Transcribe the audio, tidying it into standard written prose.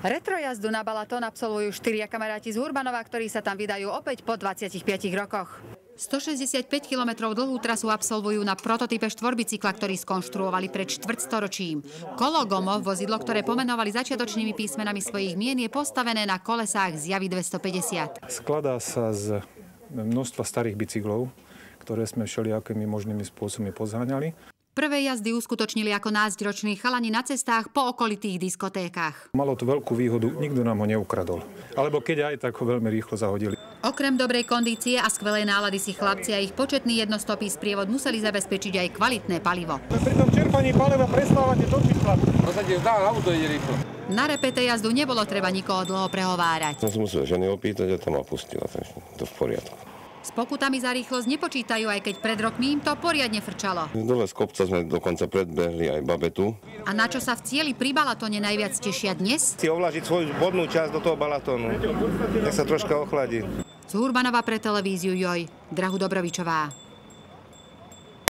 Retrojazdu na Balatón absolvujú 4 kamaráti z Hurbanova, ktorí sa tam vydajú opäť po 25 rokoch. 165 kilometrov dlhú trasu absolvujú na prototype štvorbicykla, ktorý skonštruovali pred štvrťstoročím. Kolo Gomo, vozidlo, ktoré pomenovali začiatočnými písmenami svojich mien, je postavené na kolesách z Javy 250. Skladá sa z množstva starých bicyklov, ktoré sme všelijakými možnými spôsobmi pozháňali. Prvé jazdy uskutočnili ako 12-roční chalani na cestách po okolitých diskotékach. Malo to veľkú výhodu, nikto nám ho neukradol. Alebo keď aj, tak ho veľmi rýchlo zahodili. Okrem dobrej kondície a skvelej nálady si chlapci a ich početný jednostopý sprievod museli zabezpečiť aj kvalitné palivo. Pri tom čerpaní paliva prestávate točiť chlap. To sa tiež dá, auto ide rýchlo. Na repete jazdu nebolo treba nikoho dlho prehovárať. Som si musel ženy opýtať a to ma pustila, takže to v poriadku. S pokutami za rýchlosť nepočítajú, aj keď pred rokmi im to poriadne frčalo. Dole z kopca sme dokonca predbehli aj babetu. A na čo sa v cieli pri Balatóne najviac tešia dnes? Si ovlažiť svoju bodnú časť do toho Balatónu. Nech sa troška ochladí. Z Hurbanova pre televíziu JOJ, Drahu Dobrovičová.